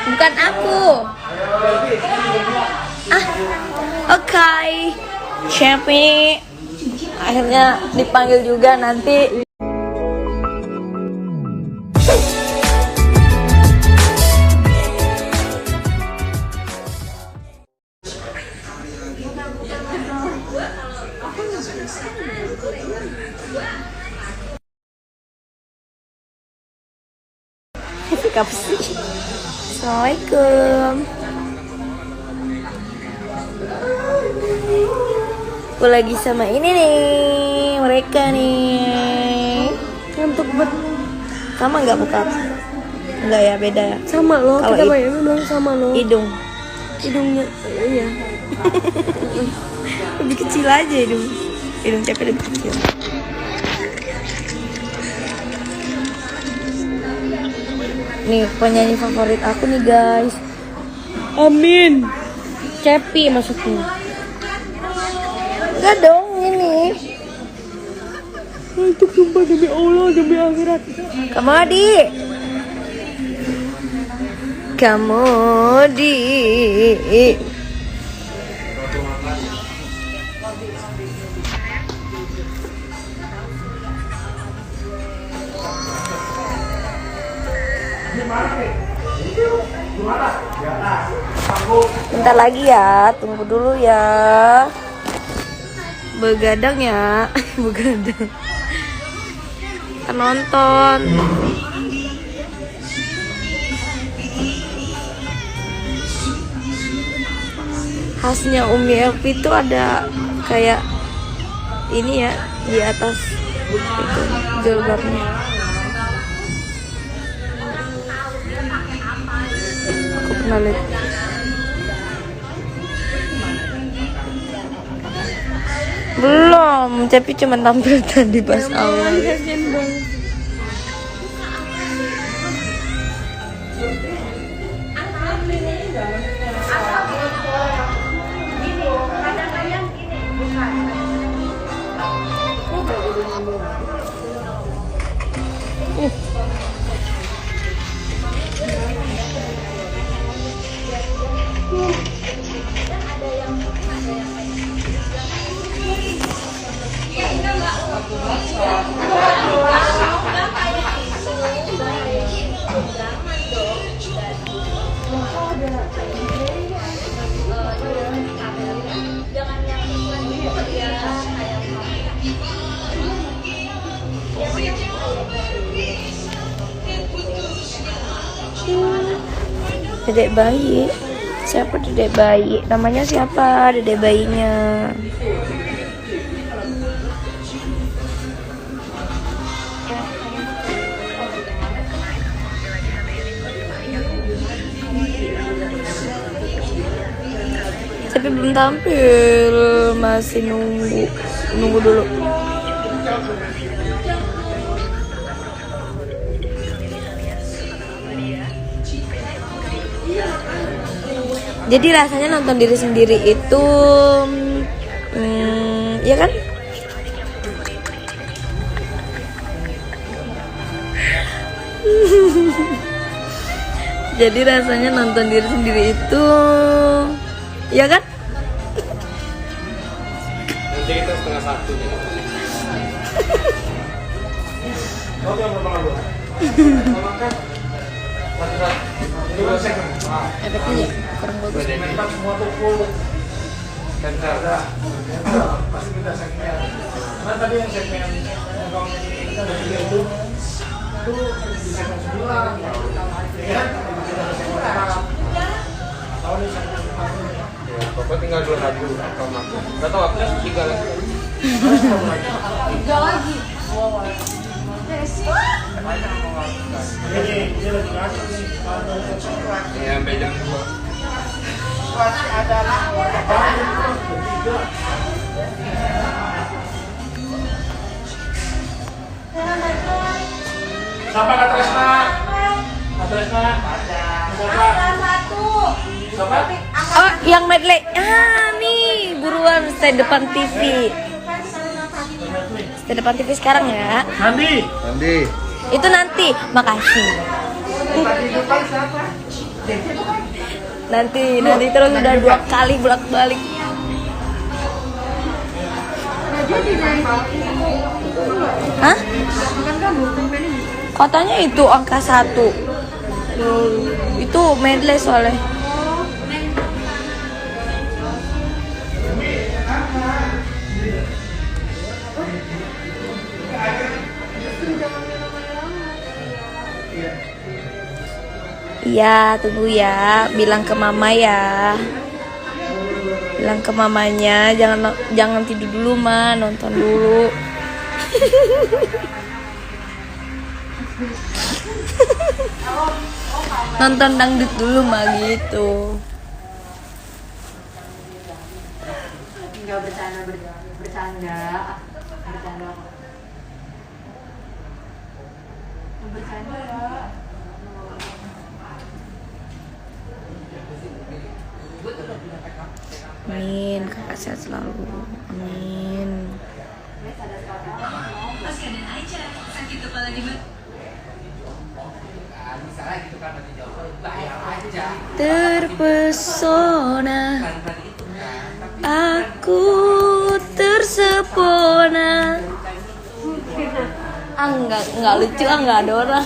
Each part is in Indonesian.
Bukan aku. Oke. Chef ini akhirnya dipanggil juga nanti. Assalamualaikum. Aku lagi sama ini nih, mereka nih. Ngantuk banget. Sama nggak buka? Enggak ya, beda ya. Sama loh, Kalau kita bayar memang sama loh. Hidungnya, iya. Lebih kecil aja hidung Cepi lebih kecil. Nih penyanyi favorit aku nih guys. Amin. Cepi maksudnya. Enggak dong ini. Itu sumpah demi Allah, demi akhirat. Kamu di. Bentar lagi ya, tunggu dulu ya. Begadang ya, begadang. Kita nonton. Khasnya Umi Elvi itu ada kayak ini ya di atas itu jilbabnya. Aku pernah lihat. Belum, Cepi cuma tampil tadi pas awal. Dedek bayi. Siapa dedek bayi? Namanya siapa dedek bayinya? Tapi belum tampil, masih nunggu dulu. Jadi rasanya nonton diri sendiri itu, ya kan? Jadi rasanya nonton diri sendiri itu, ya kan? Nanti kita 12:30 nih. Kau yang berapa lama? Efeknya kurang bagus. Semua toko kan ada pasti kita segmen. Nah tadi yang segmen yang kita dari itu di segmen 9 ya tahun ini segmen 4 ya pokoknya tinggal 2 lagu atau mampu nggak tahu aku 3 lagi 3 lagi. Ini lagi ngasih nih ya bejang 2 masih ada siapa Kak Tresna? Kak Tresna? Siapa? Oh, yang medley. Ah, nih, buruan stand depan TV. Ke depan TV sekarang ya. Nanti. Itu nanti. Makasih. Nanti terus udah 2 kali bolak-balik. Hah? Katanya itu angka 1. Itu medley soalnya. Iya, tunggu ya. Bilang ke mama ya. Bilang ke mamanya, jangan tidur dulu, Ma, nonton dulu. Nonton dangdut dulu, Ma, gitu. Enggak bercanda. Bercanda. Amin, kakak sehat selalu. Amin. Terpesona, aku tersepona. Enggak lucu, enggak ada orang.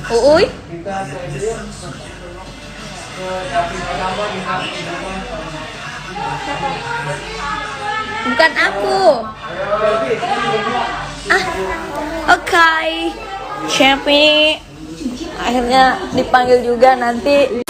Uy, bukan aku. Oke. Chef ini akhirnya dipanggil juga nanti.